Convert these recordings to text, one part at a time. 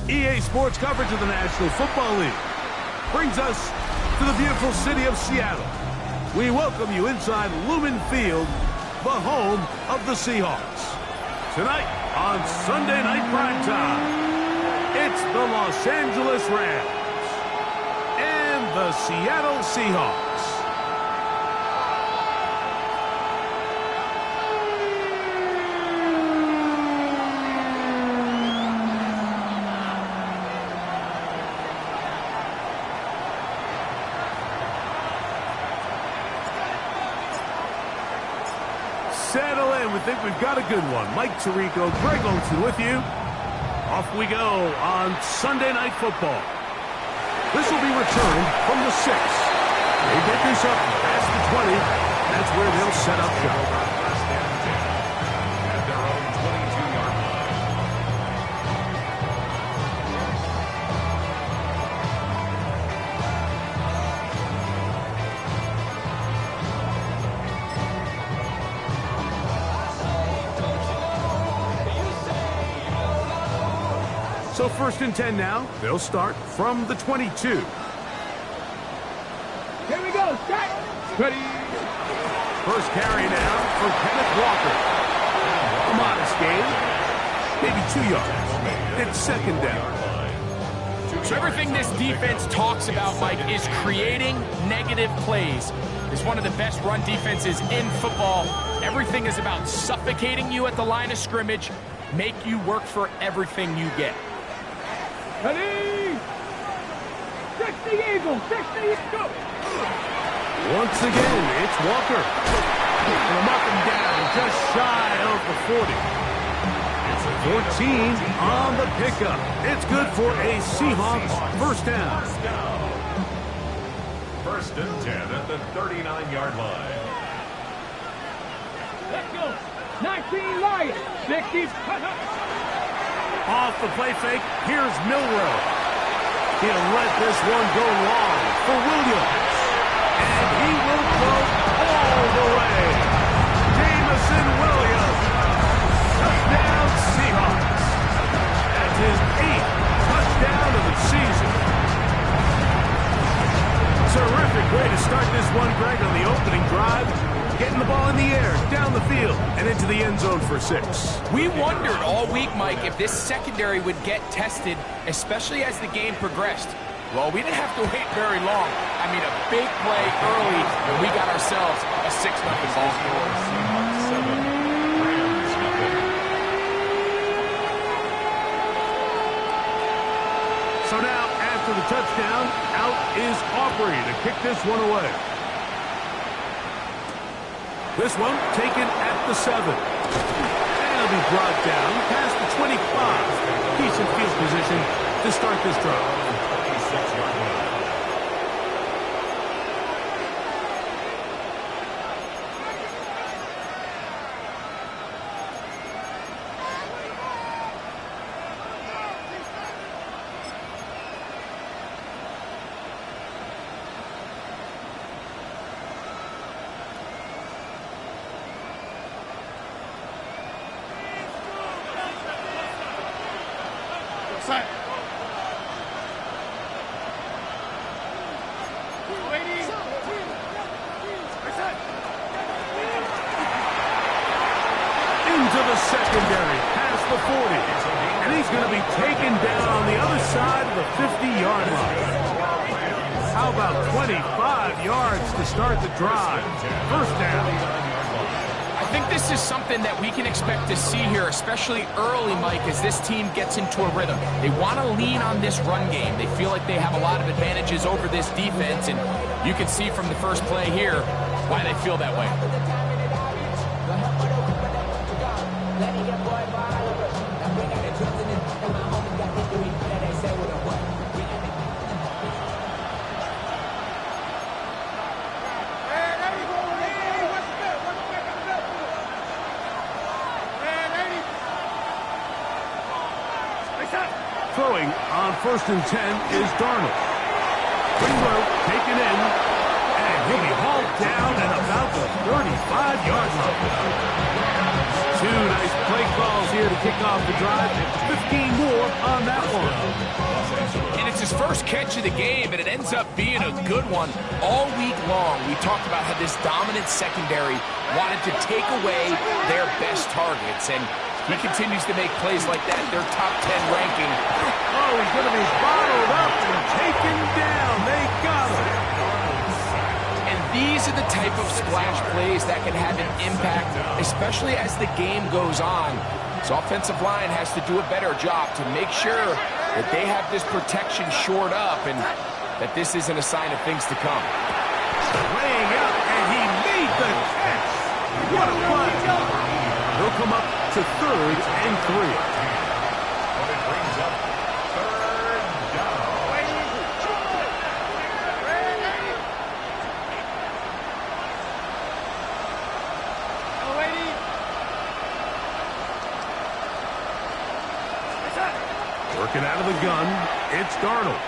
EA Sports coverage of the National Football League brings us to the beautiful city of Seattle. We welcome you inside Lumen Field, the home of the Seahawks. Tonight on Sunday Night Primetime, it's the Los Angeles Rams and the Seattle Seahawks. Settle in. We think we've got a good one. Mike Tirico, Greg Olson with you. Off we go on Sunday Night Football. This will be returned from the 6. They get this up past the 20. That's where they'll set up shop. At their own 22-yard line. So 1st and 10 now. They'll start from the 22. Here we go. Set. Ready. First carry now for Kenneth Walker. A modest gain. Maybe 2 yards. It's 2nd down. So everything this defense talks about, Mike, is creating negative plays. It's one of the best run defenses in football. Everything is about suffocating you at the line of scrimmage, make you work for everything you get. Ready. 60 Eagles. 60 Eagles. Once again, it's Walker. They'll mark him down just shy of the 40. 14 on the pickup. It's good for a Seahawks first down. 1st and 10 at the 39-yard line. Let's go. 19 Lions. 60. Off the play fake, here's Milrow. He'll let this one go long for Williams. And he will go all the way. Jamison Williams. Touchdown Seahawks. That's his 8th touchdown of the season. Terrific way to start this one, Greg, on the opening drive. Getting the ball in the air, down the field, and into the end zone for 6. We wondered all week, Mike, if this secondary would get tested, especially as the game progressed. Well, we didn't have to wait very long. I mean, a big play early, and we got ourselves a 6-0 ball score. Seahawks 7, Rams nothing. So now, after the touchdown, out is Aubrey to kick this one away. This one taken at the 7. And it'll be brought down past the 25. Decent field position to start this drive. 26-yard line. Set. Into the secondary, past the 40. And he's going to be taken down on the other side of the 50-yard line. How about 25 yards to start the drive? First down. I think this is something that we can expect to see here, especially early, Mike, as this team gets into a rhythm. They want to lean on this run game. They feel like they have a lot of advantages over this defense, and you can see from the first play here why they feel that way. Throwing on 1st and 10 is Darnold. Ringler taken in, and he'll be hauled down at about the 35-yard line. 2 nice play calls here to kick off the drive. 15 more on that one. And it's his first catch of the game, and it ends up being a good one. All week long, we talked about how this dominant secondary wanted to take away their best targets, and he continues to make plays like that. Their top 10 ranking. Oh, he's going to be bottled up and taken down. They got him. And these are the type of splash plays that can have an impact, especially as the game goes on. So offensive line has to do a better job to make sure that they have this protection shored up and that this isn't a sign of things to come. Laying out, and he made the catch. What a play. He'll come up to 3rd and 3. And it brings up 3rd down. Working out of the gun, it's Darnold.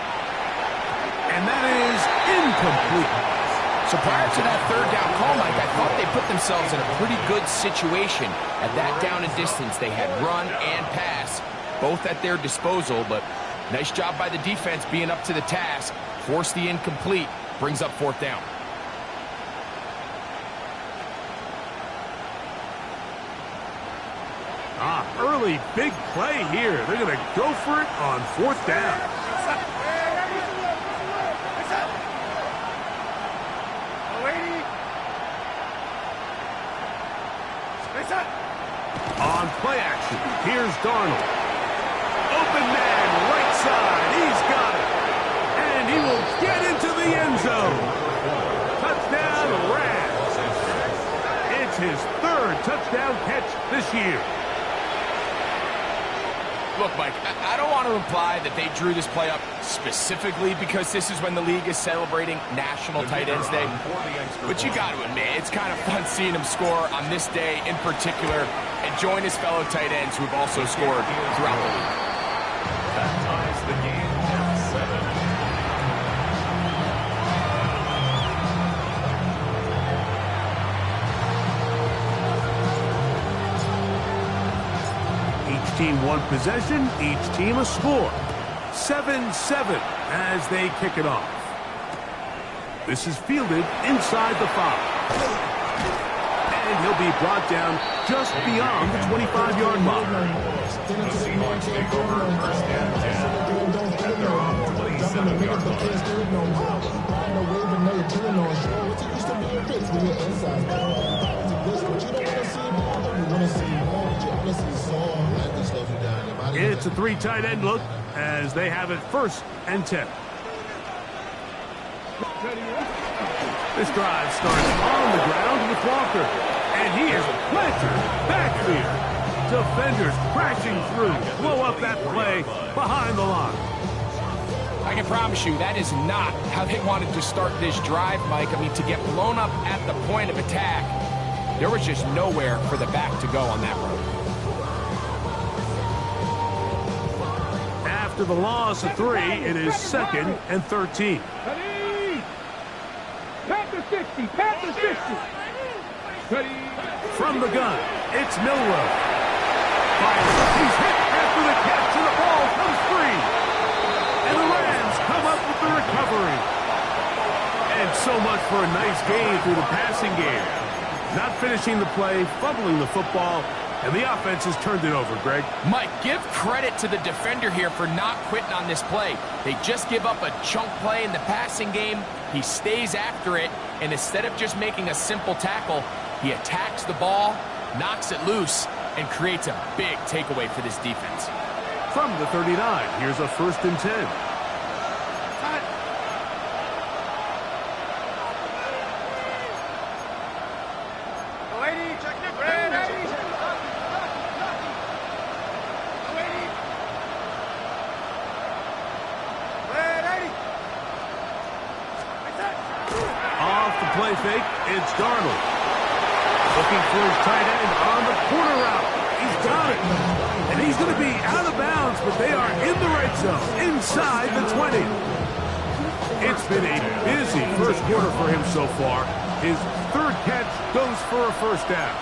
And that is incomplete. So prior to that 3rd down call, Mike, I thought they put themselves in a pretty good situation. At that down and distance, they had run and pass, both at their disposal, but nice job by the defense being up to the task. Force the incomplete, brings up 4th down. Early big play here. They're going to go for it on 4th down. On play action, here's Darnold. Open man, right side. He's got it. And he will get into the end zone. Touchdown, Rams. It's his 3rd touchdown catch this year. Look, Mike, I don't want to imply that they drew this play up specifically because this is when the league is celebrating National Tight Ends Day. But you got to admit, it's kind of fun seeing him score on this day in particular and join his fellow tight ends who have also scored throughout the league. That ties the game at 7. Team one possession, each team a score. 7-7 as they kick it off. This is fielded inside the 5. And he'll be brought down just beyond the 25-yard line. The Seahawks take over 1st and 10 at their own 27-yard It's a 3 tight end look as they have it 1st and 10. This drive starts on the ground with Walker, and he is planted backfield. Defenders crashing through, blow up that play behind the line. I can promise you that is not how they wanted to start this drive, Mike. I mean, to get blown up at the point of attack, there was just nowhere for the back to go on that run. After the loss of 3, it is 2nd and 13. Panther 60, Panther 60. From the gun, it's Milrow. He's hit after the catch, and the ball comes free. And the Rams come up with the recovery. And so much for a nice game through the passing game. Not finishing the play, fumbling the football, and the offense has turned it over, Greg. Mike, give credit to the defender here for not quitting on this play. They just give up a chunk play in the passing game. He stays after it, and instead of just making a simple tackle, he attacks the ball, knocks it loose, and creates a big takeaway for this defense. From the 39, here's a 1st and 10. Play fake, it's Darnold. Looking for his tight end on the corner route. He's got it. And he's going to be out of bounds, but they are in the red zone, inside the 20. It's been a busy first quarter for him so far. His 3rd catch goes for a 1st down.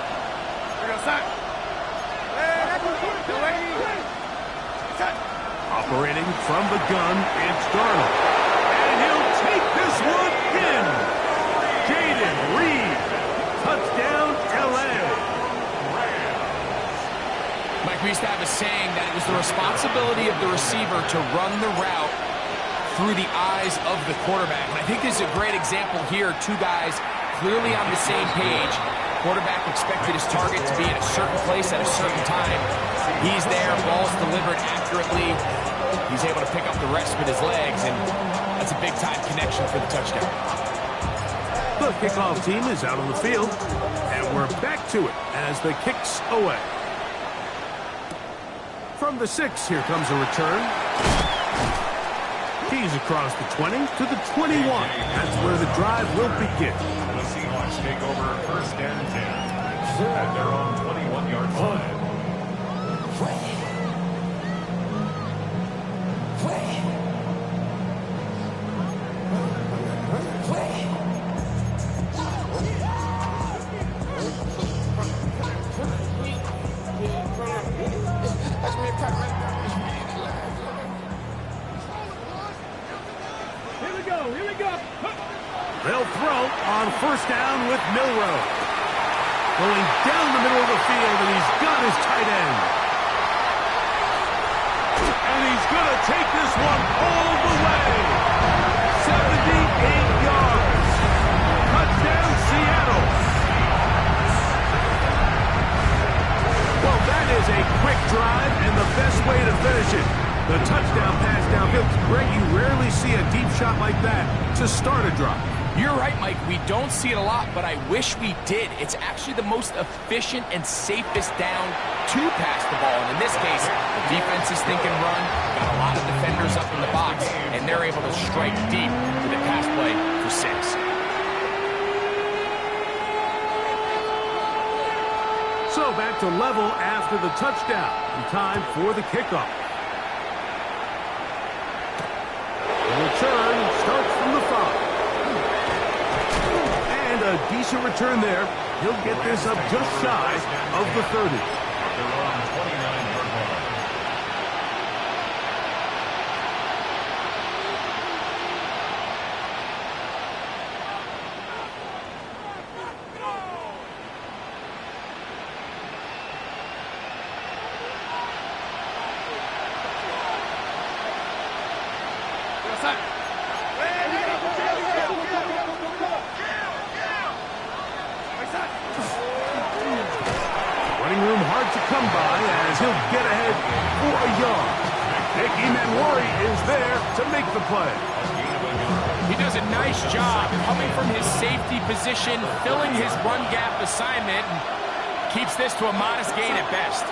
Operating from the gun, it's Darnold. And he'll take this one in. Jaden Reed. Touchdown, L.A. Mike, we used to have a saying that it was the responsibility of the receiver to run the route through the eyes of the quarterback. And I think this is a great example here. Two guys clearly on the same page. Quarterback expected his target to be at a certain place at a certain time. He's there, ball's delivered accurately. He's able to pick up the rest with his legs, and that's a big-time connection for the touchdown. The kickoff team is out on the field, and we're back to it as the kick's away. From the 6, here comes a return. He's across the 20 to the 21. That's where the drive will begin. The Seahawks take over 1st and 10 at their own 21-yard line. They'll throw on 1st down with Milroe. Going down the middle of the field, and he's got his tight end. And he's going to take this one all the way. 78 yards. Touchdown, Seattle. Well, that is a quick drive and the best way to finish it. The touchdown pass downfield. Greg, you rarely see a deep shot like that to start a drive. You're right, Mike. We don't see it a lot, but I wish we did. It's actually the most efficient and safest down to pass the ball. And in this case, the defense is thinking run, got a lot of defenders up in the box, and they're able to strike deep with a pass play for 6. So back to level after the touchdown. And time for the kickoff. The return starts from the 5. A decent return there. He'll get this up just shy of the 30. They're on 29-yard line. To come by as he'll get ahead for a yard. Nicky Manwari is there to make the play. He does a nice job coming from his safety position, filling his run gap assignment, and keeps this to a modest gain at best.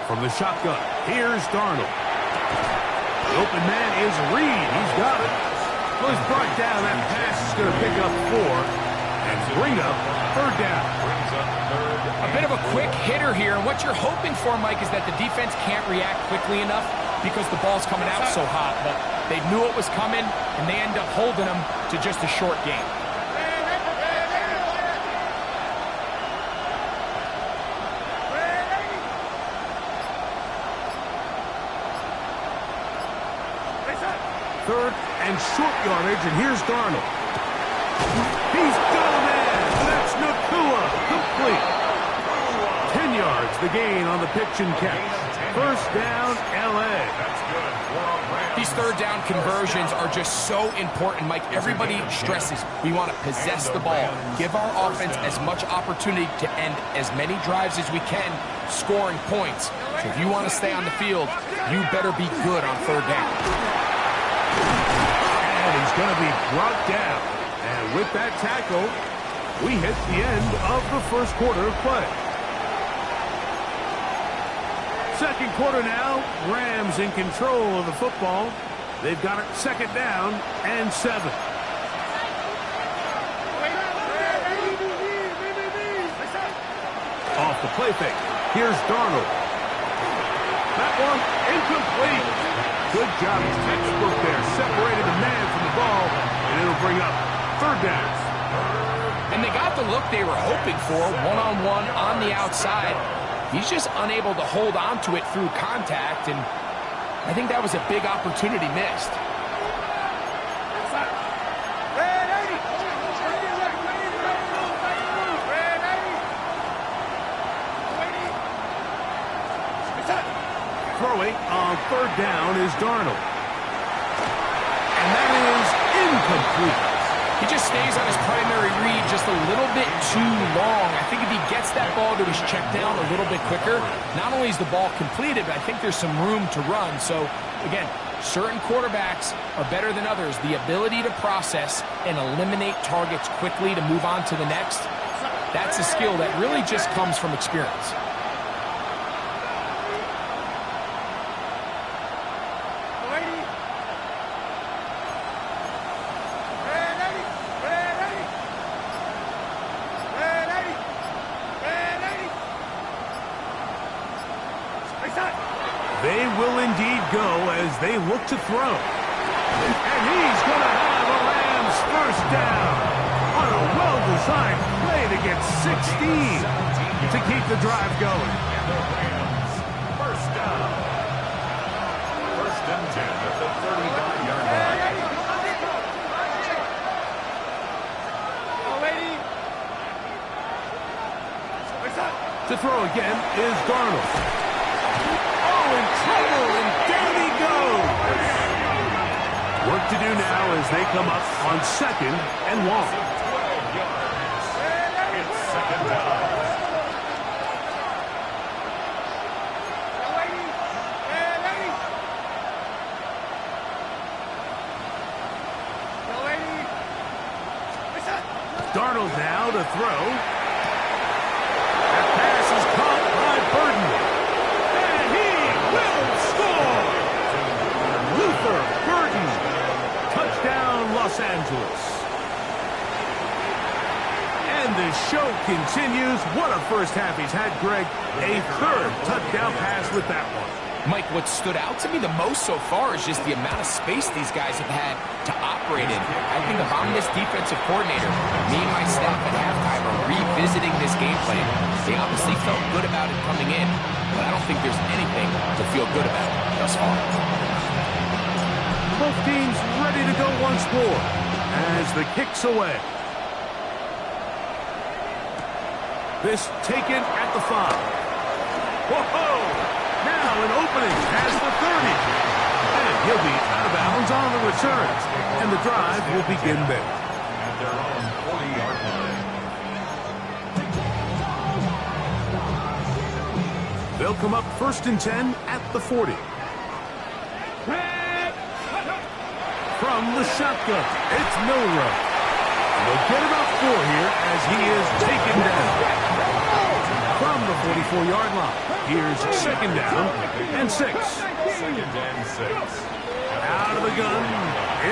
From the shotgun, here's Darnold. The open man is Reed. He's got it. Well, he's brought down. That pass is going to pick up 4. And bring up 3rd down. A bit of a quick hitter here, and what you're hoping for, Mike, is that the defense can't react quickly enough because the ball's coming out so hot. But they knew it was coming, and they end up holding them to just a short gain. Third and short yardage, and here's Darnold. He's got a man. That's Nakua. Complete. 10 yards, the gain on the pitch and catch. 1st down, L.A. That's good. These 3rd down conversions are just so important, Mike. Everybody stresses we want to possess the ball, give our offense as much opportunity to end as many drives as we can, scoring points. So if you want to stay on the field, you better be good on 3rd down. And he's going to be brought down. And with that tackle, we hit the end of the 1st quarter of play. 2nd quarter now, Rams in control of the football. They've got it 2nd down and 7. Off the play fake. Here's Darnold. That one incomplete. Good job. Textbook there. Separated the man from the ball, and it'll bring up 3rd down. And they got the look they were hoping for, one-on-one on the outside. He's just unable to hold on to it through contact, and I think that was a big opportunity missed. Throwing on third down is Darnold. And that is incomplete. He just stays on his primary read just a little bit too long. I think if he gets that ball to his check down a little bit quicker, not only is the ball completed, but I think there's some room to run. So, again, certain quarterbacks are better than others. The ability to process and eliminate targets quickly to move on to the next, that's a skill that really just comes from experience. They will indeed go as they look to throw. And he's going to have a Rams first down on a well-designed play to get 16 to keep the drive going. First down. First and 10 at the 35-yard line. To throw again is Darnold. In trouble, and down he goes. Work to do now as they come up on second and long. 12 yards. It's second down. Darnold now to throw. That pass is caught by Burton. Burton, touchdown Los Angeles. And the show continues. What a first half he's had, Greg. A third touchdown pass with that one. Mike, what stood out to me the most so far is just the amount of space these guys have had to operate in. I think if I'm this defensive coordinator, me and my staff at halftime are revisiting this game plan. They obviously felt good about it coming in, but I don't think there's anything to feel good about thus far. Both teams ready to go once more as the kick's away. This taken at the 5. Whoa! Now an opening past the 30. And he'll be out of bounds on the return. And the drive will begin there. At their own 40-yard line. They'll come up first and 10 at the 40. From the shotgun, it's Milrow. They'll get about 4 here as he is taken down. From the 44-yard line, here's second down and 6. Second and 6. Out of the gun,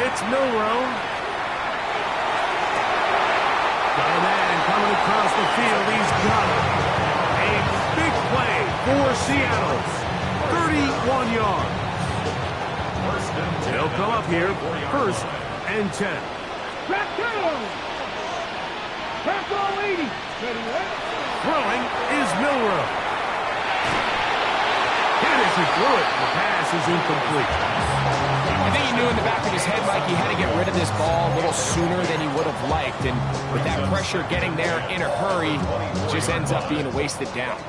it's Milrow. Got a man coming across the field. He's got it. A big play for Seattle. 31 yards. They'll come up here, first and 10. Back down. Back all 80. Throwing is Milrow. Hit as he threw it. The pass is incomplete. I think he knew in the back of his head, Mike, he had to get rid of this ball a little sooner than he would have liked. And with that pressure getting there in a hurry, it just ends up being a wasted down.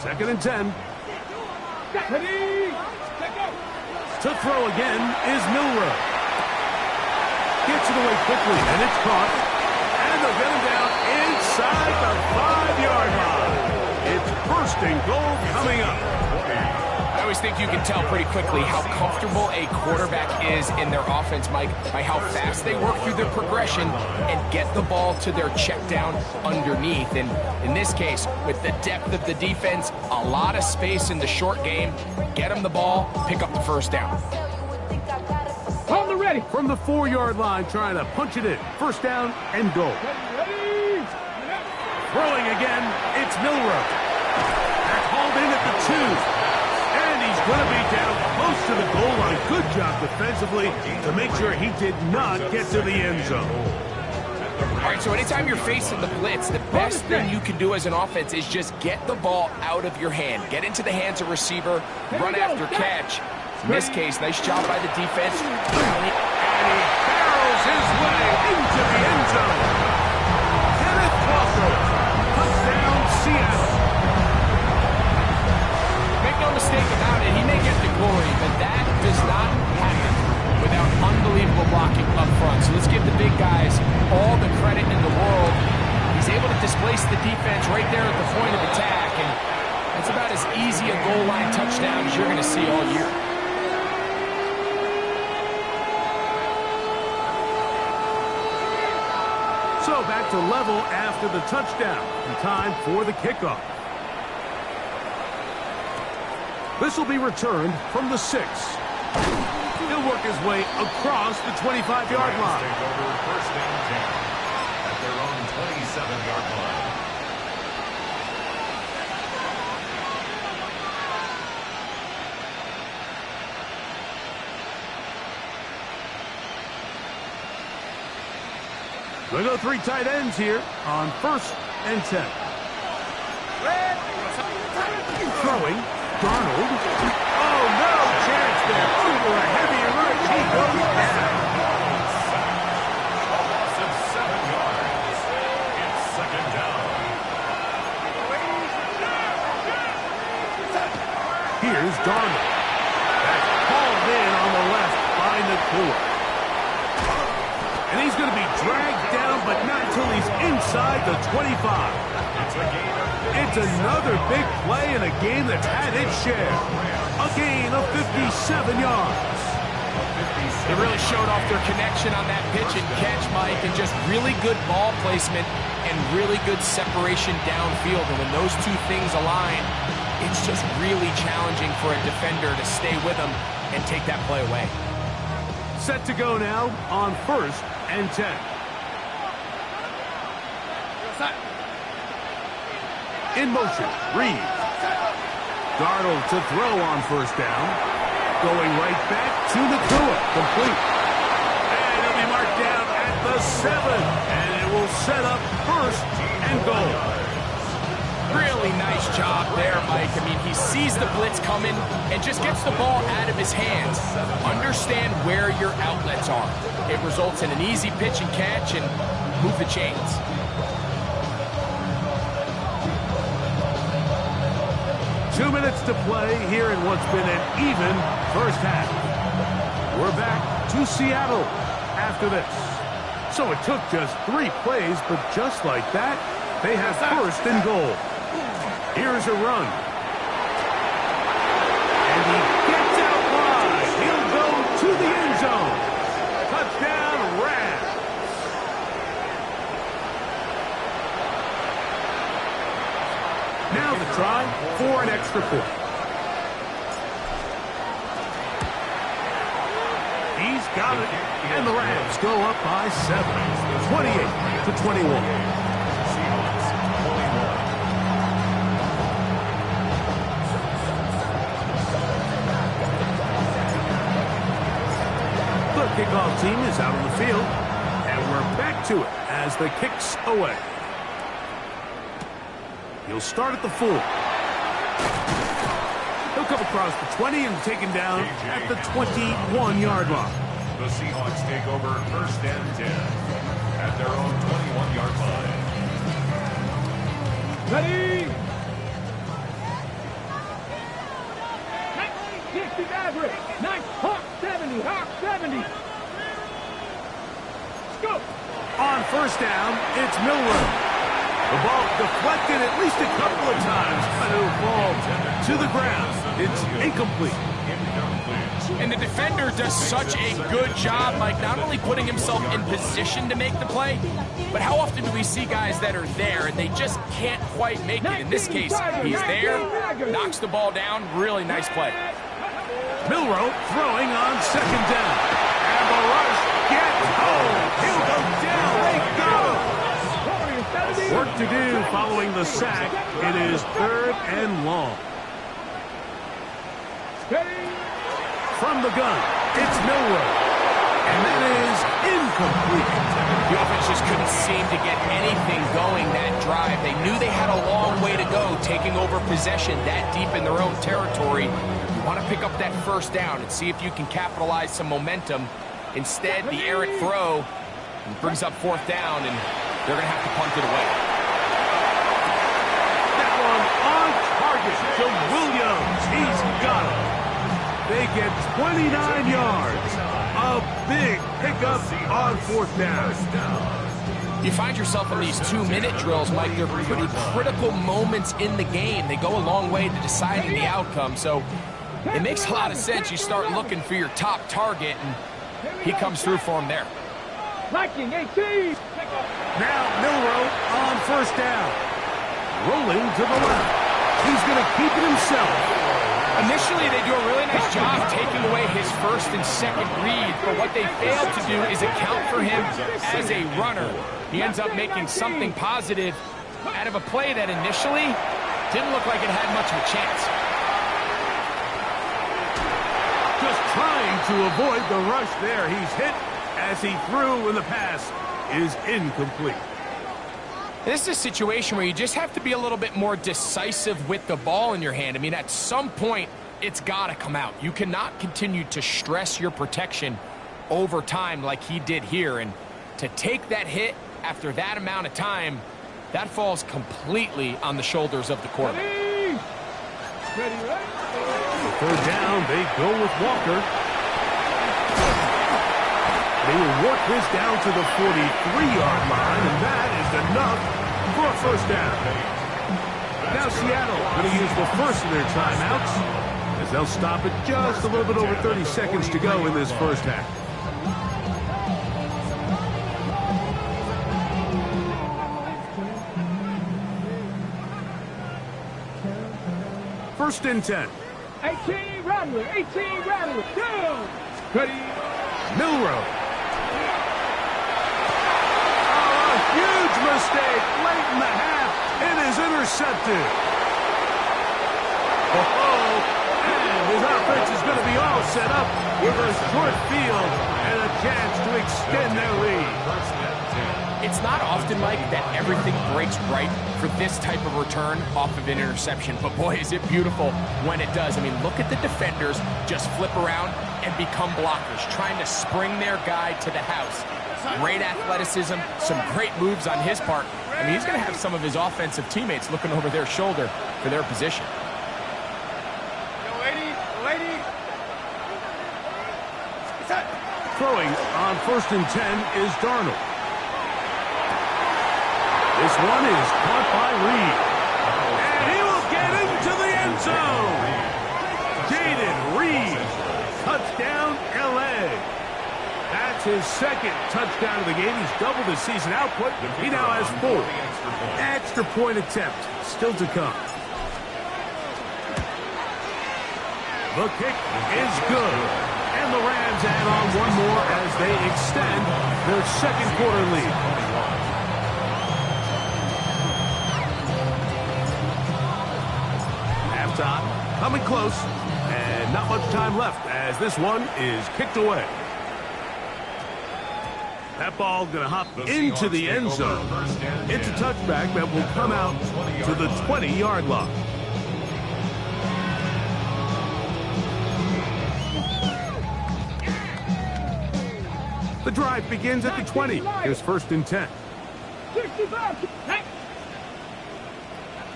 Second and 10. To throw again is Milrow. Gets it away quickly, and it's caught. And they'll get him down inside the 5-yard line. It's first and goal coming up. I always think you can tell pretty quickly how comfortable a quarterback is in their offense, Mike, by how fast they work through their progression and get the ball to their check down underneath. And in this case, with the depth of the defense, a lot of space in the short game, get them the ball, pick up the first down. On the ready. From the 4-yard line, trying to punch it in. First down and goal. Throwing again, it's Milrow. That's hauled in at the 2. And he's going to be down close to the goal line. Good job defensively to make sure he did not get to the end zone. All right, so anytime you're facing the blitz, the best thing you can do as an offense is just get the ball out of your hand. Get into the hands of receiver, run after catch. In this case, nice job by the defense. And he barrels his way into the end zone. Kenneth Walker, touchdown Seattle. Make no mistake about it, he may get the glory, but that does not happen without unbelievable blocking up front. So let's give the big guys all the credit in the world. He's able to displace the defense right there at the point of attack, and that's about as easy a goal line touchdown as you're going to see all year. So back to level after the touchdown. And time for the kickoff. This will be returned from the 6. He'll work his way across the 25-yard line. Take over first and 10 at their own 27-yard line. They go 3 tight ends here on first and 10. Throwing, Darnold. Oh, no chance there. Over a heavy rush, he goes down. A loss of 7 yards. It's second down. Here's Darnold. That's hauled in on the left by Nakua. And he's going to be dragged down, but not until he's inside the 25. It's another big play in a game that's had its share. A gain of 57 yards. They really showed off their connection on that pitch and catch, Mike, and just really good ball placement and really good separation downfield. And when those two things align, it's just really challenging for a defender to stay with them and take that play away. Set to go now on first and 10. In motion, Reed. Darnold to throw on first down. Going right back to Nakua. Complete. And he'll be marked down at the 7. And it will set up first and goal. Really nice job there, Mike. I mean, he sees the blitz coming and just gets the ball out of his hands. Understand where your outlets are. It results in an easy pitch and catch and move the chains. Two minutes to play here in what's been an even first half. We're back to Seattle after this. So it took just 3 plays, but just like that, they have first and goal. Here's a run. And he gets out wide. He'll go to the end zone. Touchdown, Rams. Now the try for an extra point. He's got it. And the Rams go up by 7. 28-21. The kickoff team is out on the field, and we're back to it as the kick's away. He'll start at the 4. He'll come across the 20 and taken down at the 21-yard line. The Seahawks take over first and 10 at their own 21-yard line. Ready? 60 average. Nice. Hawk 70. Hawk 70. Go. On first down, it's Milroe. The ball deflected at least a couple of times, but it'll fall to the ground. It's incomplete. And the defender does such a good job, Mike, not only putting himself in position to make the play, but how often do we see guys that are there and they just can't quite make it? In this case, he's there, knocks the ball down. Really nice play. Milroe throwing on second down. And the rush gets home. He'll go down. They go. Work to do following the sack. It is 3rd and long. From the gun, it's Milroe. And that is incomplete. The offense just couldn't seem to get anything going that drive. They knew they had a long way to go, taking over possession that deep in their own territory. You want to pick up that first down and see if you can capitalize some momentum. Instead, the errant throw brings up fourth down, and they're going to have to punt it away. That one on target to Williams. He's got it. They get 29 yards. A big pickup on fourth down. You find yourself in these 2-minute drills, Mike. They're pretty critical moments in the game. They go a long way to deciding the outcome. So it makes a lot of sense. You start looking for your top target, and he comes through for him there. Liking 18. Now Milroe on first down. Rolling to the left. He's going to keep it himself. Initially, they do a really nice job taking away his first and second read, but what they failed to do is account for him as a runner. He ends up making something positive out of a play that initially didn't look like it had much of a chance. Just trying to avoid the rush there. He's hit as he threw, and the pass is incomplete. This is a situation where you just have to be a little bit more decisive with the ball in your hand. I mean, at some point, it's got to come out. You cannot continue to stress your protection over time like he did here. And to take that hit after that amount of time, that falls completely on the shoulders of the quarterback. The third down, they go with Walker. They will work this down to the 43-yard line, and that is enough for a first down. Now Seattle going to use the first of their timeouts as they'll stop it just a little bit over 30 seconds to go in this first half. First and 10. 18 Rattler. 18 Rattler. Down. Ready. Milroe. Huge mistake late in the half. It is intercepted. And his offense is going to be all set up with a short field and a chance to extend their lead. It's not often, Mike, that everything breaks right for this type of return off of an interception. But boy, is it beautiful when it does. I mean, look at the defenders just flip around and become blockers, trying to spring their guy to the house. Great athleticism, some great moves on his part. I mean, he's going to have some of his offensive teammates looking over their shoulder for their position. Throwing on first and 10 is Darnold. This one is caught by Reed. And he will get into the end zone. Jaden Reed. Touchdown, L.A. That's his second touchdown of the game. He's doubled his season output. He now has 4. Extra point attempt still to come. The kick is good. And the Rams add on one more as they extend their second quarter lead. Halftime coming close. And not much time left as this one is kicked away. That ball going to hop into the end zone. It's a touchback that will come out to the 20-yard line. The drive begins at the 20. Here's first and 10. 65.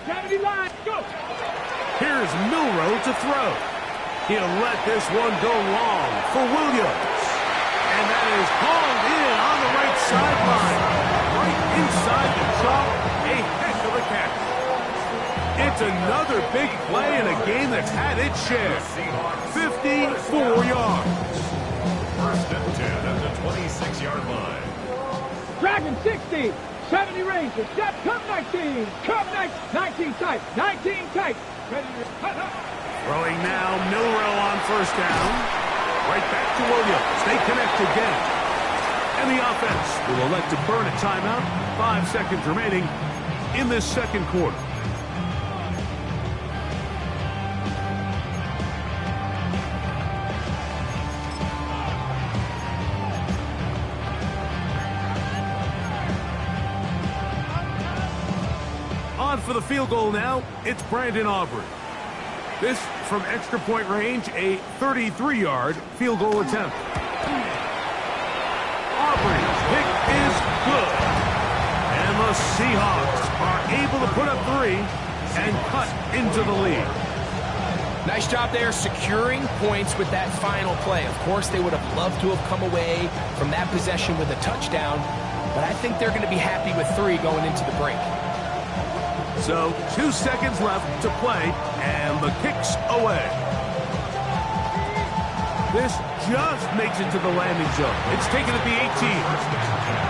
70 line. Go. Here's Milroe to throw. He'll let this one go long for Williams. And that is hauled in on the right sideline. Right inside the chalk. A heck of a catch. It's another big play in a game that's had its share. 54 yards. First and 10 at the 26-yard line. Dragon 60. 70 Rangers. Step. Come 19. Come 19 tight. 19 tight. Ready to... Throwing now, Milroe on first down. Right back to Williams. They connect again. And the offense will elect to burn a timeout. 5 seconds remaining in this second quarter. on for the field goal now. It's Brandon Aubrey. This from extra point range, a 33-yard field goal attempt. Aubrey's kick is good. And the Seahawks are able to put up 3 and cut into the lead. Nice job there securing points with that final play. Of course, they would have loved to have come away from that possession with a touchdown, but I think they're going to be happy with 3 going into the break. So 2 seconds left to play, and the kick's away. This just makes it to the landing zone. It's taken at the 18.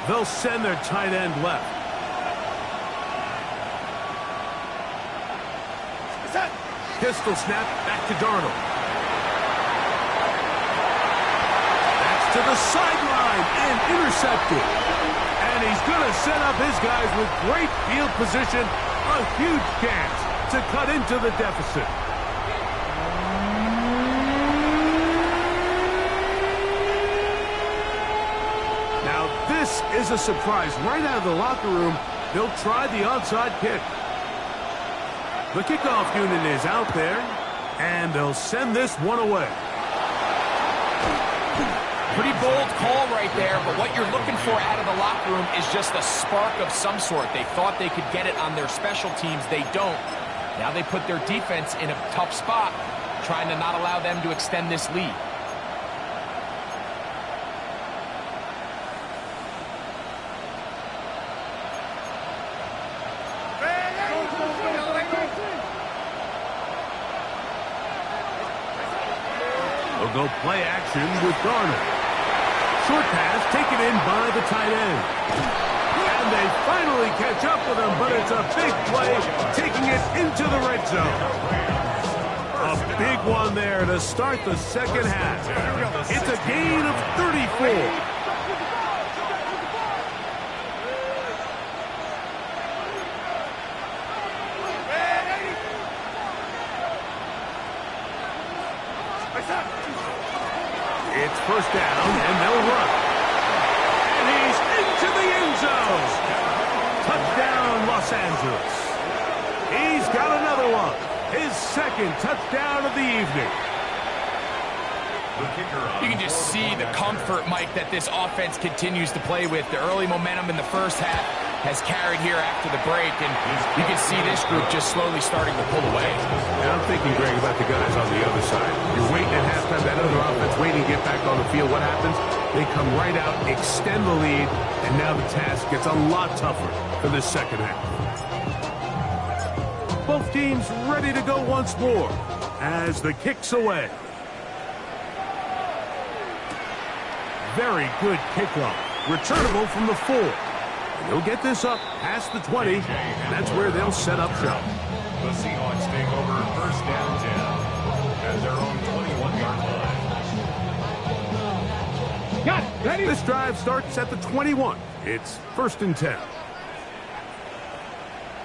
They'll send their tight end left. Pistol snap back to Darnold. That's to the sideline and intercepted. And he's going to set up his guys with great field position. A huge chance to cut into the deficit. This is a surprise. Right out of the locker room, they'll try the onside kick. The kickoff unit is out there, and they'll send this one away. Pretty bold call right there, but what you're looking for out of the locker room is just a spark of some sort. They thought they could get it on their special teams. They don't. Now they put their defense in a tough spot, trying to not allow them to extend this lead. They'll go play action with Darnold. Short pass taken in by the tight end. And they finally catch up with him, but it's a big play, taking it into the red zone. A big one there to start the second half. It's a gain of 34. It's first down, and they'll run. And he's into the end zone. Touchdown, Los Angeles. He's got another one. His second touchdown of the evening. You can just see the comfort, Mike, that this offense continues to play with. The early momentum in the first half has carried here after the break, and you can see this group just slowly starting to pull away. And I'm thinking, Greg, about the guys on the other side. You're waiting at halftime, that other offense waiting to get back on the field. What happens? They come right out, extend the lead, and now the task gets a lot tougher for this second half. Both teams ready to go once more as the kick's away. Very good kickoff. Returnable from the 4. And they'll get this up past the 20, and that's where they'll set up shop. The Seahawks take over first down 10 at their own 21-yard line. Got it. Ready? This drive starts at the 21. It's first and 10.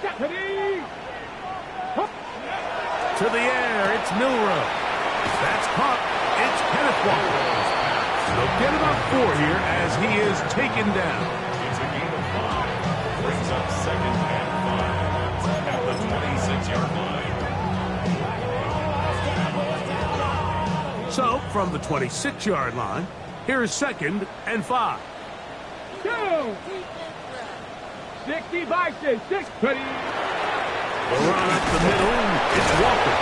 Got ready. Up. To the air, it's Milrow. That's caught. It's Kenneth Walker. They'll get about 4 here as he is taken down. It's a gain of 5. Brings up second and 5 at the 26-yard line. So, from the 26-yard line, here's second and 5. Go. 60 by 6. Ready. The run up the middle, it's Walker.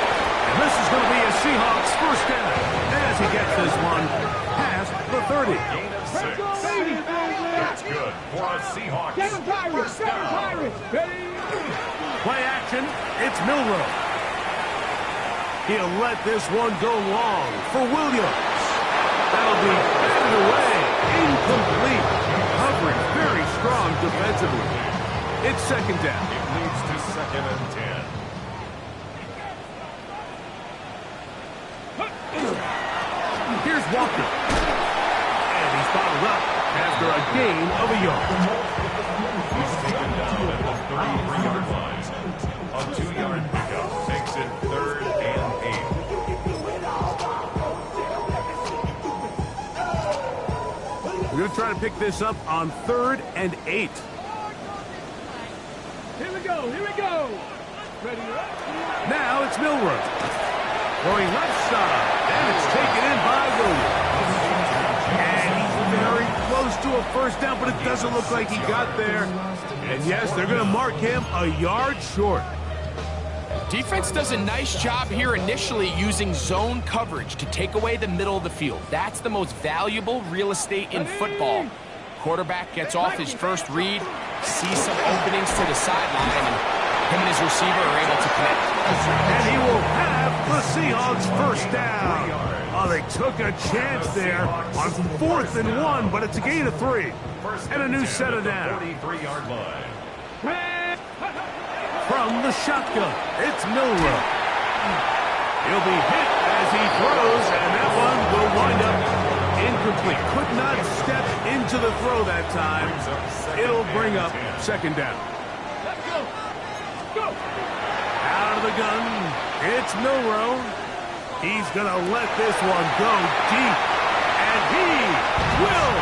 And this is going to be a Seahawks first down as he gets this one past the 30. Gain of 6. That's good for a Seahawks first down. Ready. Play action, it's Milrow. He'll let this one go long for Williams. That'll be batted away, incomplete. Coverage very strong defensively. It's second down. It leads to and 10. Here's Walker. And he's bottled up after a gain of a yard. He's taken down at the 33-yard line. A 2-yard pickup makes it 3rd and 8. We're going to try to pick this up on 3rd and 8. Here we go. Here we go. Ready to run. Now it's Milrow. Going left side. And it's taken in by Williams. And he's very close to a first down, but it doesn't look like he got there. And yes, they're going to mark him a yard short. Defense does a nice job here initially using zone coverage to take away the middle of the field. That's the most valuable real estate in football. Quarterback gets off his first read, sees some openings to the sideline, and him and his receiver are able to connect. And he will have the Seahawks first down. Oh, they took a chance there on 4th and 1, but it's a gain of 3. And a new set of down. 43-yard line. From the shotgun, it's Milrow. He'll be hit as he throws, and that one will wind up incomplete. Could not step into the throw that time. It'll bring up 2nd down. Let's go. Go. Out of the gun, it's Milrow. He's going to let this one go deep, and he will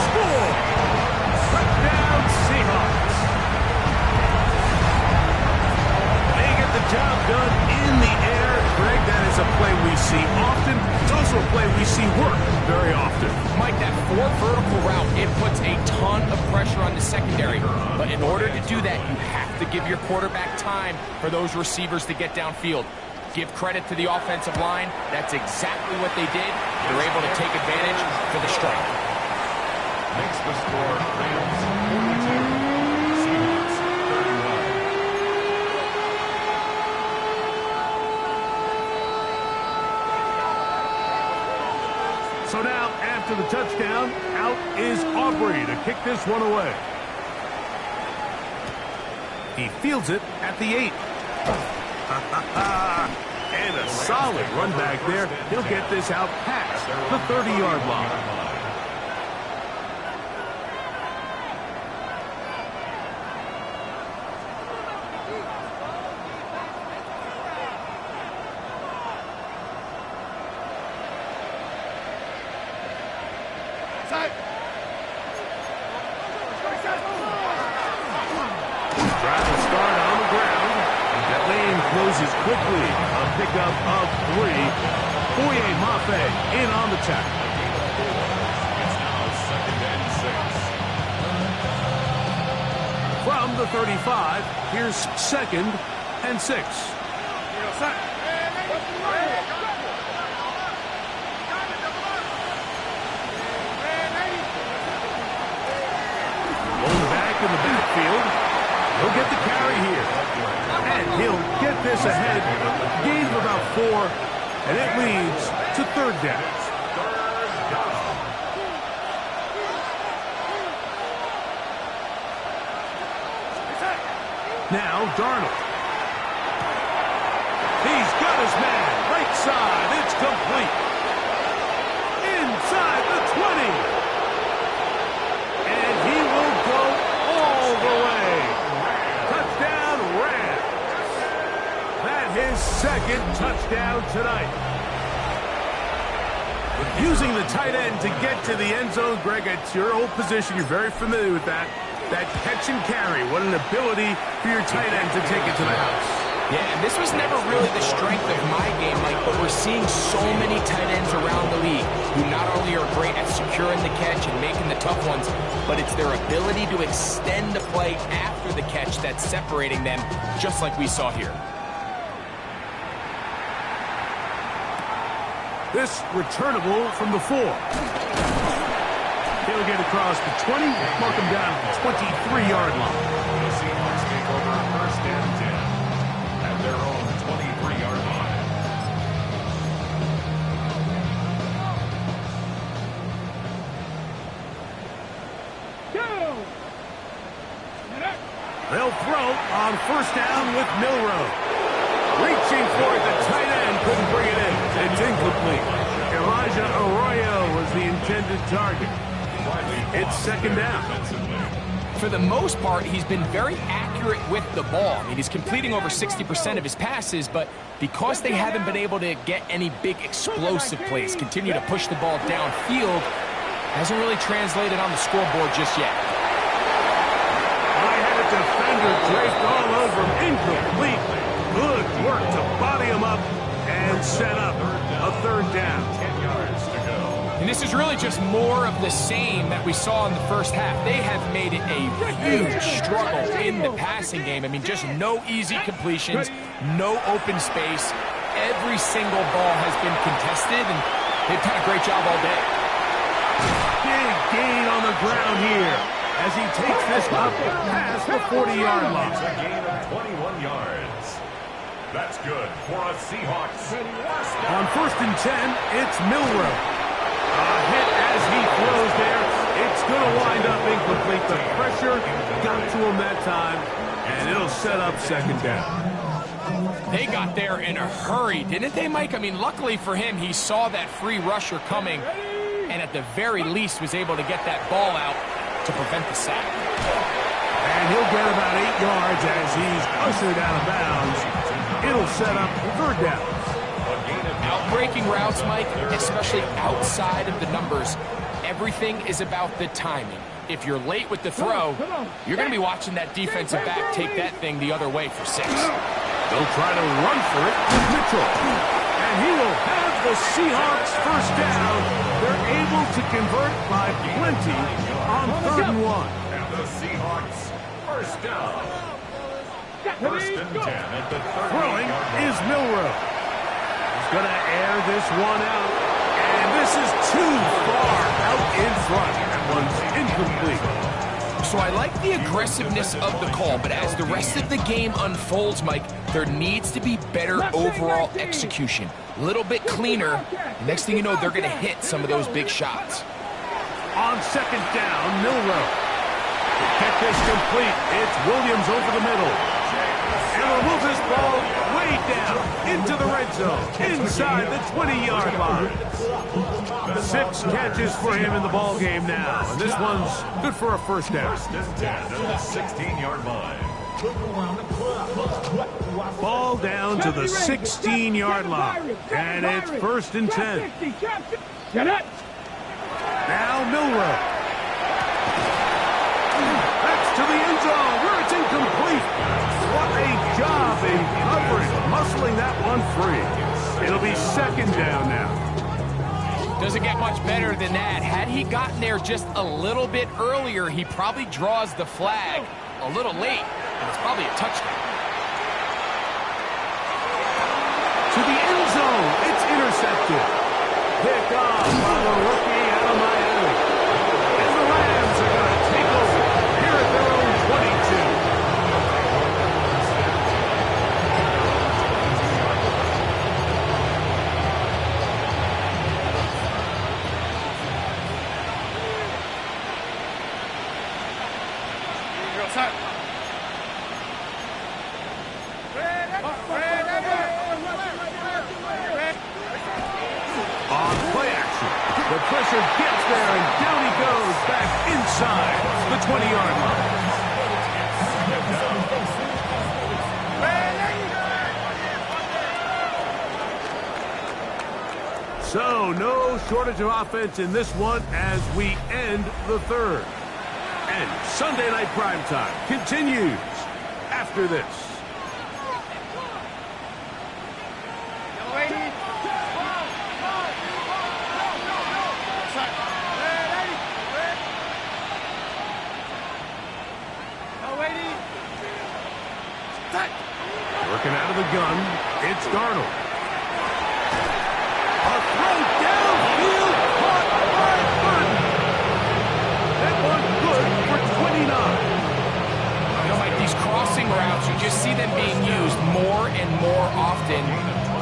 score. Touchdown, Seahawks. They get the job done in the air. Greg, that is a play we see often. It's also a play we see work very often. Mike, that 4 vertical route, it puts a ton of pressure on the secondary. But in order to do that, you have to give your quarterback time for those receivers to get downfield. Give credit to the offensive line. That's exactly what they did. They're able to take advantage for the strike. Makes the score Rams 42, Seahawks 31. So now, after the touchdown, out is Aubrey to kick this one away. He fields it at the 8. And a solid run back there. He'll get this out past the 30-yard line. Closes quickly. A pickup of 3. Foye Mafe in on the tackle. It's now 2nd and 6. From the 35, here's 2nd and 6. Going back in the backfield. He'll get the carry here. And he'll get this ahead. Gain of about 4. And it leads to 3rd down. Now Darnold. He's got his man. Right side. It's complete. Inside the 20. And he will go all the way. Touchdown, Rams. That his 2nd touchdown tonight. Using the tight end to get to the end zone, Greg, it's your old position. You're very familiar with that. That catch and carry. What an ability for your tight end to take it to the house. Yeah, and this was never really the strength of my game, Mike, but we're seeing so many tight ends around the league who not only are great at securing the catch and making the tough ones, but it's their ability to extend the play after the catch that's separating them, just like we saw here. This returnable from the 4. He'll get across the 20, mark him down at the 23-yard line. The Seahawks take over 1st and 10 at their own 23-yard line. Go. They'll throw on first down with Milroe. Reaching for it, the tight end couldn't bring it in. It's incomplete. Elijah Arroyo was the intended target. It's second down. For the most part, he's been very accurate with the ball. I mean, he's completing over 60% of his passes, but because they haven't been able to get any big explosive plays, continue to push the ball downfield, hasn't really translated on the scoreboard just yet. I had a defender draped all over him. Incomplete. Good work to body him up and set up a third down. 10 yards to go. And this is really just more of the same that we saw in the first half. They have made it a huge struggle in the passing game. I mean, just no easy completions, no open space. Every single ball has been contested, and they've done a great job all day. Big gain on the ground here as he takes this up past the 40-yard line. It's a gain of 21 yards. That's good for a Seahawks. On first and 10, it's Milroe. A hit as he throws there. It's going to wind up incomplete. The pressure got to him that time, and it'll set up second down. They got there in a hurry, didn't they, Mike? I mean, luckily for him, he saw that free rusher coming, and at the very least was able to get that ball out to prevent the sack. And he'll get about 8 yards as he's ushered out of bounds. It'll set up third down. Outbreaking routes, Mike, especially outside of the numbers, everything is about the timing. If you're late with the throw, you're going to be watching that defensive back take that thing the other way for 6. They'll try to run for it with Mitchell. And he will have the Seahawks first down. They're able to convert by plenty on third and 1. And the Seahawks first down. First and 10 at the 30-yard Throwing line. is Milroe. He's going to air this one out. And this is too far out in front. That one's incomplete. So I like the aggressiveness of the call, but as the rest of the game unfolds, Mike, there needs to be better overall execution. A little bit cleaner. Next thing you know, they're going to hit some of those big shots. On second down, Milroe. To get this complete, it's Williams over the middle. And will move this ball way down into the red zone, inside the 20-yard line. 6 catches for him in the ball game now. And this one's good for a first down. First and 10 at the 16-yard line. Ball down to the 16-yard line. And it's first and 10. Now Milroe. That's to the end zone where it's incomplete. What a job in covering, muscling that one free. It'll be second down now. Doesn't get much better than that. Had he gotten there just a little bit earlier, he probably draws the flag a little late, and it's probably a touchdown. To the end zone, it's intercepted. Pick off by the rookie out of Miami. And the Rams are going to take over here at their own 22. On play action, the pressure gets there, and down he goes back inside the 20-yard line. So, no shortage of offense in this one as we end the third. And Sunday Night Primetime continues after this. Working out of the gun, it's Darnold. A throw downfield, caught by Burton. That one good for 29. You know, Mike, these crossing routes, you just see them being used more and more often.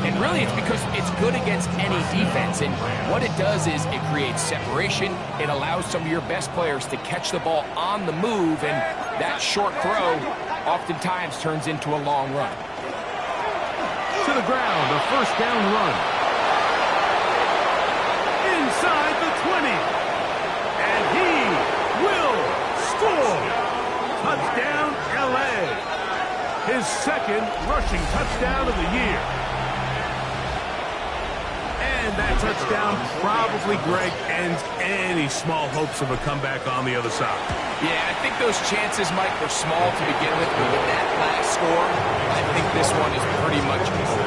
And really, it's because it's good against any defense. And what it does is it creates separation. It allows some of your best players to catch the ball on the move. And that short throw oftentimes turns into a long run. To the ground, a first down run. Inside the 20. And he will score. Touchdown, LA. His second rushing touchdown of the year. And that touchdown probably, Greg, ends any small hopes of a comeback on the other side. Yeah, I think those chances, Mike, were small to begin with, but with that last score, I think this one is pretty much over.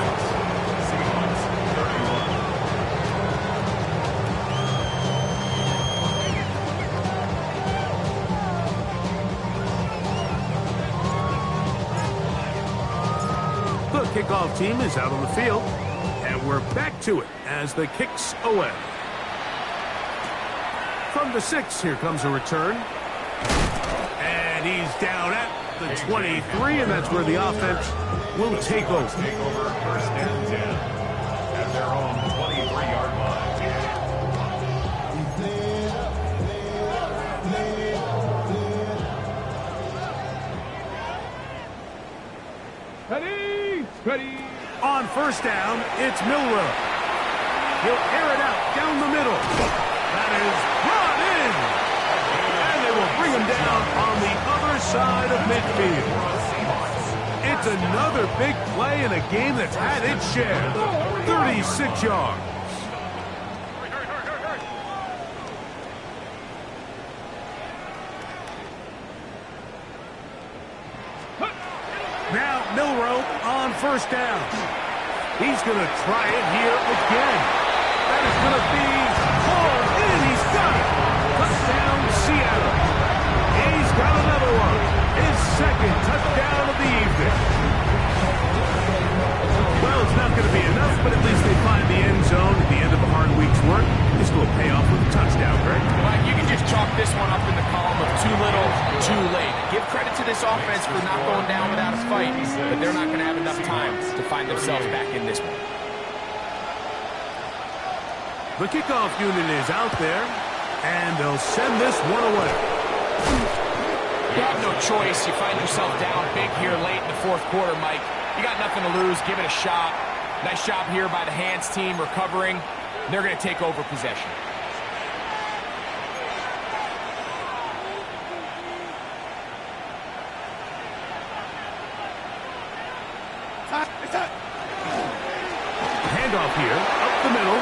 The kickoff team is out on the field, and we're back to it as the kick's away. From the 6, here comes a return. And he's down at the 23, and that's where the offense will take over. Take over first and 10 at their own 23-yard line. Ready. On first down, it's Milrow. He'll air it out down the middle. That is brought in. And they will bring him down on the other side of midfield. It's another big play in a game that's had its share. 36 yards. Now Milrow on first down. He's going to try it here again. That is going to be hauled in. He's got it. Touchdown, Seattle. He's got another one. His second touchdown of the evening. Well, it's not going to be enough, but at least they find the end zone at the end of a hard week's work. This will pay off with a touchdown, Greg. Mike, you can just chalk this one up in the column of too little, too late. Give credit to this offense for not going down without a fight, but they're not going to have enough time to find themselves back in this one. The kickoff unit is out there, and they'll send this one away. You have no choice. You find yourself down big here late in the fourth quarter, Mike. You got nothing to lose. Give it a shot. Nice job here by the hands team recovering. They're going to take over possession. Handoff here, up the middle.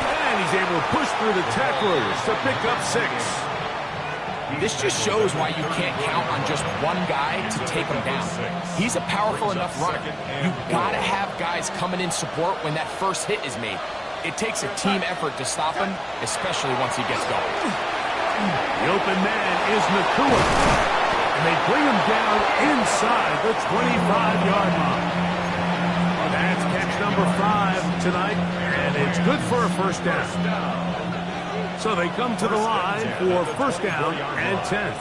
And he's able to push through the tacklers to pick up 6. This just shows why you can't count on just one guy to take him down. He's a powerful enough runner. You've got to have guys coming in support when that first hit is made. It takes a team effort to stop him, especially once he gets going. The open man is Nakua. And they bring him down inside the 25-yard line. That's catch number 5 tonight, and it's good for a first down. So they come to the line for first down and 10.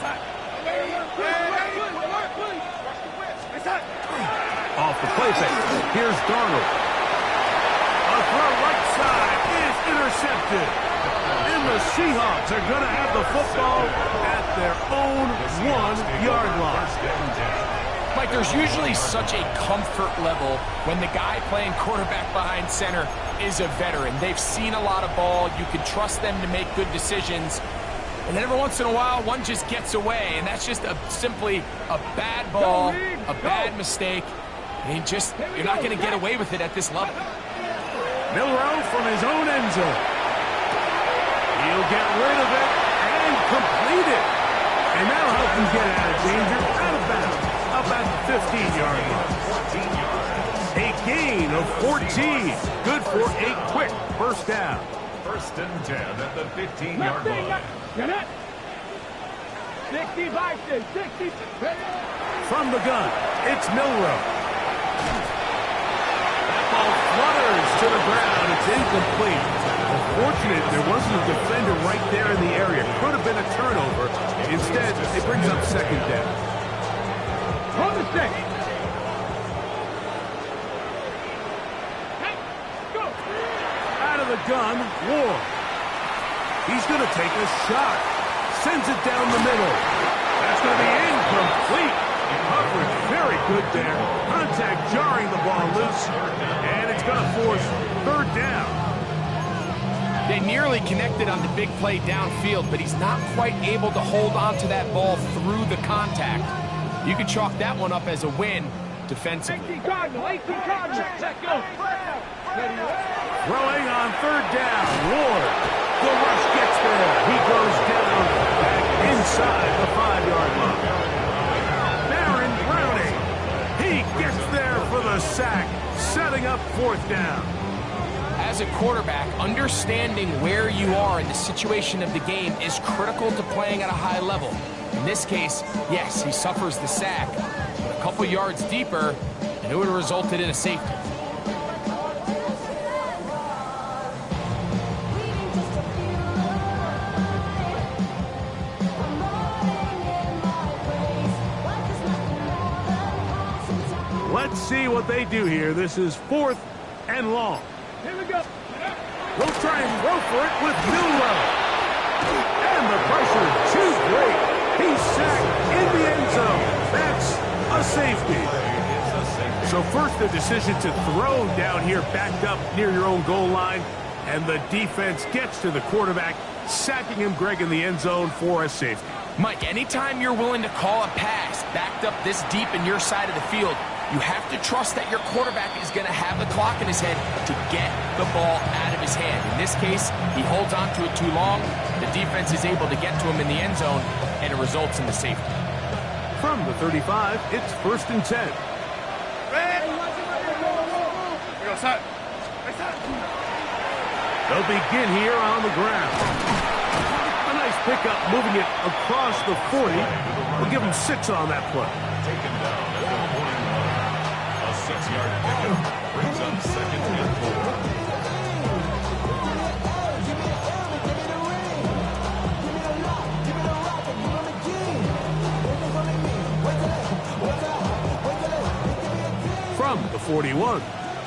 Off the play fake. Here's Darnold. A throw right side is intercepted. And the Seahawks are going to have the football at their own 1-yard line. Mike, there's usually such a comfort level when the guy playing quarterback behind center is a veteran. They've seen a lot of ball. You can trust them to make good decisions. And then every once in a while, one just gets away. And that's just simply a bad ball, a bad mistake. And you're not going to get away with it at this level. Milrow from his own end zone. He'll get rid of it and complete it. And that'll help him get out of danger, out of bounds, up at the 15-yard line. A gain of 14. Good for a quick first down. First and 10 at the 15-yard line. Get it. 60 Bison, 60. From the gun, it's Milrow. That ball flutters to the ground. It's incomplete. Unfortunate there wasn't a defender right there in the area. Could have been a turnover. Instead, it brings up second down. On the stick. Hey, go. Out of the gun, Ward. He's going to take a shot. Sends it down the middle. That's going to be incomplete. Coverage very good there. Contact jarring the ball loose. And it's going to force third down. They nearly connected on the big play downfield, but he's not quite able to hold on to that ball through the contact. You can chalk that one up as a win defensively. 18 Cardinal, 18 Cardinal. Let's go. Throwing on third down. Ward. The rush gets there. He goes down back inside the 5-yard line. Baron Browning. He gets there for the sack, setting up fourth down. As a quarterback, understanding where you are in the situation of the game is critical to playing at a high level. In this case, yes, he suffers the sack, but a couple yards deeper, and it would have resulted in a safety. Let's see what they do here. This is 4th and long. Here we go. They'll try and throw for it with Newell. And the pressure too great. He's sacked in the end zone. That's a safety. So first the decision to throw down here backed up near your own goal line. And the defense gets to the quarterback, sacking him, Greg, in the end zone for a safety. Mike, anytime you're willing to call a pass backed up this deep in your side of the field, you have to trust that your quarterback is going to have the clock in his head to get the ball out of his hand. In this case, he holds on to it too long. The defense is able to get to him in the end zone, and it results in the safety. From the 35, it's 1st and 10. They'll begin here on the ground. A nice pickup moving it across the 40. We'll give him 6 on that play. Taken down at the 41. A 6-yard pickup brings up 2nd and 4. From the 41,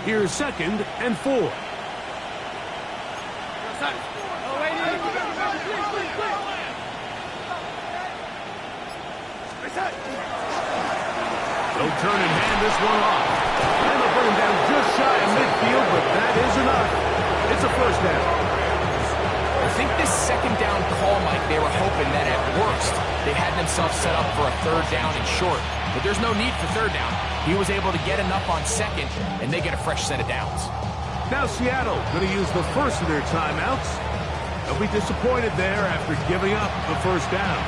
here's 2nd and 4. They'll turn and hand this one off. And they'll bring him down just shy of midfield, but that is enough. It's a first down. I think this 2nd down call, Mike, they were hoping that at worst they had themselves set up for a 3rd down and short. But there's no need for 3rd down. He was able to get enough on 2nd, and they get a fresh set of downs. Now Seattle going to use the first of their timeouts. They'll be disappointed there after giving up the first down.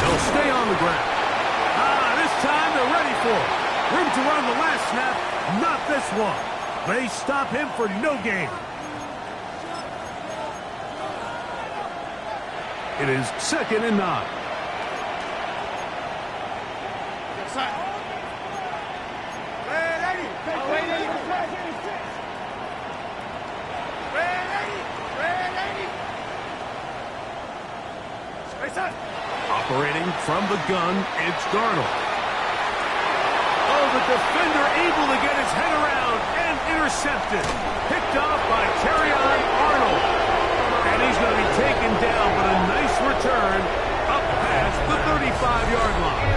They'll stay on the ground. This time they're ready for it. Room to run the last snap, not this one. They stop him for no gain. It is 2nd and 9. Operating from the gun, it's Darnold. Oh, the defender able to get his head around and intercepted. Picked off by Terrion Arnold. And he's going to be taken down, but a nice return up past the 35-yard line.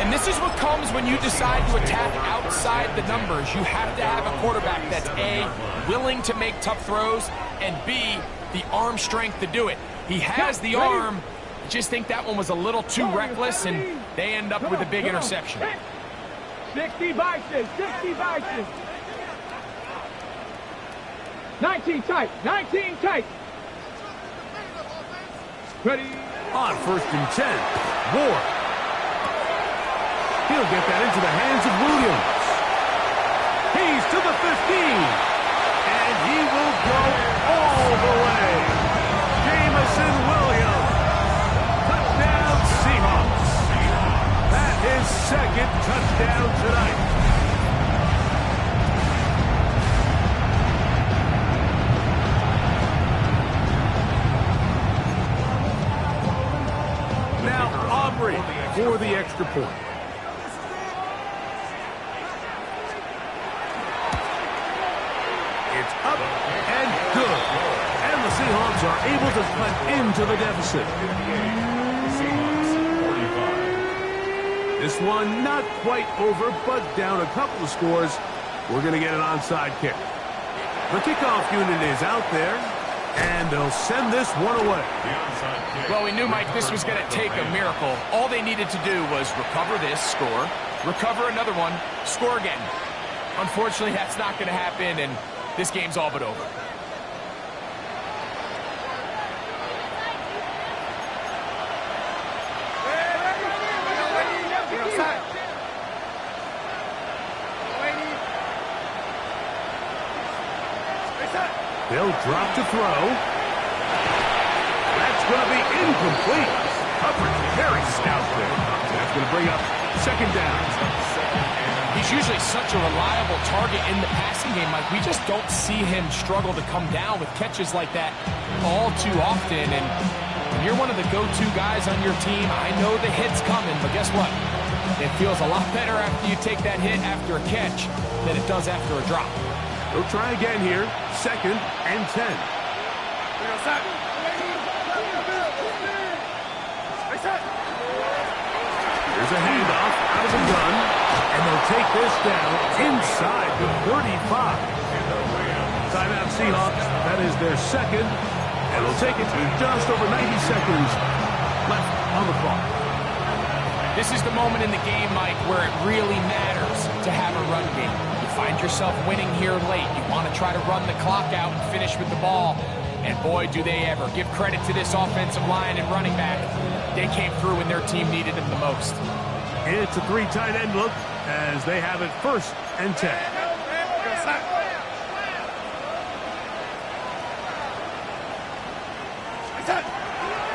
And this is what comes when you decide to attack outside the numbers. You have to have a quarterback that's A, willing to make tough throws, and B, the arm strength to do it. He has the arm. Just think that one was a little too reckless, and they end up with a big interception. 60 vices, 60 vices. 19 tight, 19 tight. Ready. On 1st and 10, Ward. He'll get that into the hands of Williams. He's to the 15. And he will go all the way. Jamison Williams. Touchdown Seahawks. That is 2nd touchdown tonight. free for the extra point. It's up and good. And the Seahawks are able to cut into the deficit. This one not quite over, but down a couple of scores. We're going to get an onside kick. The kickoff unit is out there, and they'll send this one away. Well, we knew, Mike, this was going to take a miracle. All they needed to do was recover this, score, recover another one, score again. Unfortunately, that's not going to happen, and this game's all but over. They'll drop to throw. That's going to be incomplete. Coverage very stout there. That's going to bring up second down. He's usually such a reliable target in the passing game, Mike. We just don't see him struggle to come down with catches like that all too often. And when you're one of the go-to guys on your team, I know the hit's coming, but guess what? It feels a lot better after you take that hit after a catch than it does after a drop. They'll try again here. Second and 10. Here's a handoff out of the gun, and they'll take this down inside the 35. Timeout Seahawks. That is their second, and they'll take it to just over 90 seconds left on the clock. This is the moment in the game, Mike, where it really matters to have a run game. You find yourself winning here late. You want to try to run the clock out and finish with the ball. And boy, do they ever. Give credit to this offensive line and running back. They came through when their team needed them the most. It's a three tight end look as they have it first and 10.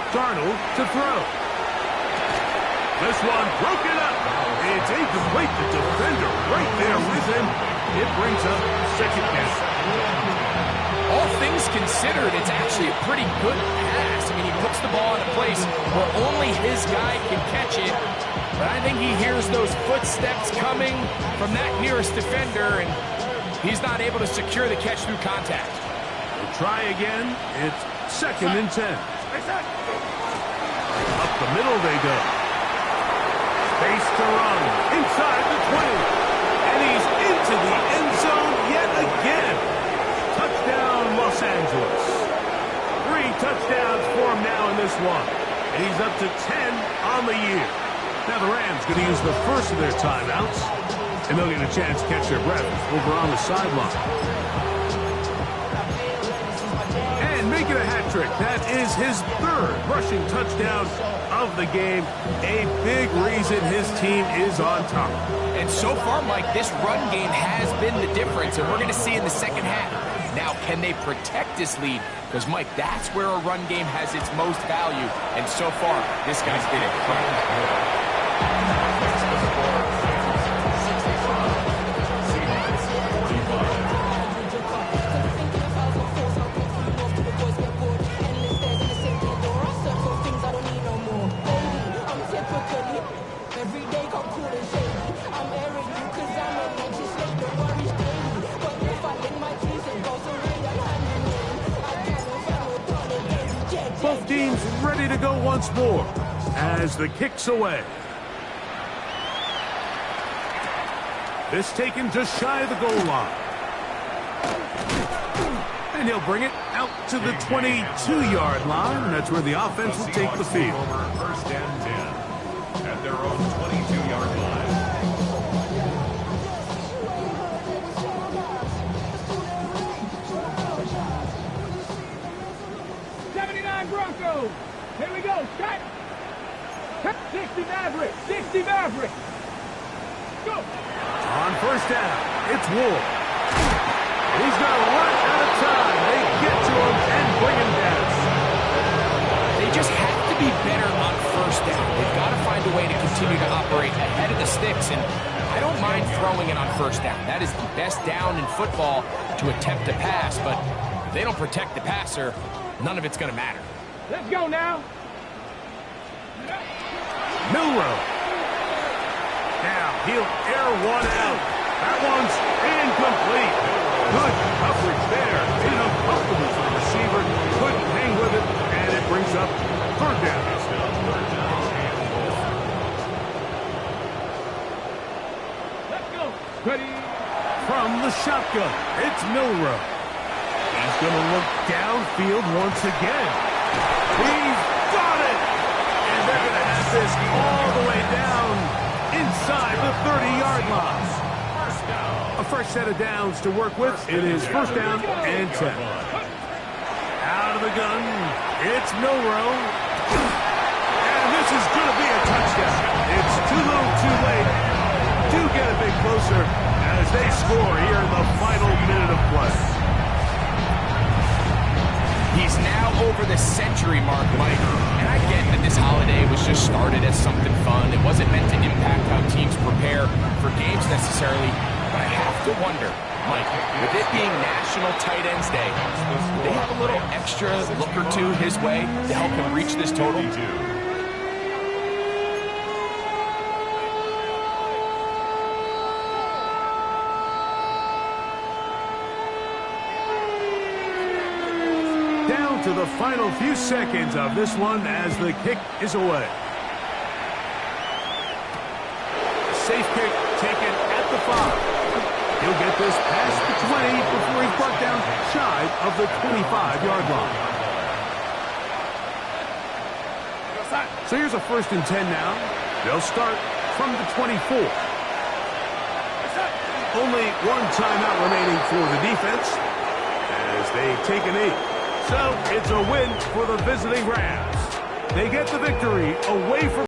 Darnold to throw. This one broken up. It's incomplete. The defender right there with him. It brings up second down. All things considered, it's actually a pretty good pass. I mean, he puts the ball in a place where only his guy can catch it. But I think he hears those footsteps coming from that nearest defender, and he's not able to secure the catch through contact. We'll try again. It's second and 10. Up the middle they go. Space to run inside the 20. And he's into the end zone yet again. Touchdown, Los Angeles. 3 touchdowns for him now in this one. And he's up to 10 on the year. Now the Rams going to use the first of their timeouts. And they'll get a chance to catch their breath over on the sideline. And make it a hat trick. That is his third rushing touchdown of the game. A big reason his team is on top. And so far, Mike, this run game has been the difference, and we're going to see in the second half. Now, can they protect this lead? Because, Mike, that's where a run game has its most value. And so far, this guy's been incredible. Both teams ready to go once more as the kick's away. This taken just shy of the goal line. And he'll bring it out to the 22-yard line. And that's where the offense will take the field. First and 10 at their own 22-yard line. Broncos. Here we go. Strike. 60 Maverick. 60 Maverick. Go. On first down, it's Ward. He's going to run out of time. They get to him and bring him down. They just have to be better on first down. They've got to find a way to continue to operate ahead of the sticks, and I don't mind throwing it on first down. That is the best down in football to attempt a pass, but if they don't protect the passer, none of it's going to matter. Let's go now. Milroe. Now he'll air one out. That one's incomplete. Good coverage there. Uncomfortable for the receiver. Couldn't hang with it, and it brings up third down. Let's go. Ready. From the shotgun, it's Milroe. He's going to look downfield once again. He's got it! And they're going to have this all the way down inside the 30-yard line. A fresh set of downs to work with. It is first down and 10. Out of the gun, it's Milroe. And this is going to be a touchdown. It's too little too late. Do get a bit closer as they score here in the final minute of play. He's now over the century mark, Mike. And I get that this holiday was just started as something fun. It wasn't meant to impact how teams prepare for games necessarily. But I have to wonder, Mike, with it being National Tight Ends Day, do they have a little extra look or two his way to help him reach this total? Down to the final few seconds of this one as the kick is away. Safe kick taken at the 5. He'll get this past the 20 before he's brought down shy of the 25-yard line. So here's a 1st and 10 now. They'll start from the 24. Only one timeout remaining for the defense as they take a knee. So it's a win for the visiting Rams. They get the victory away from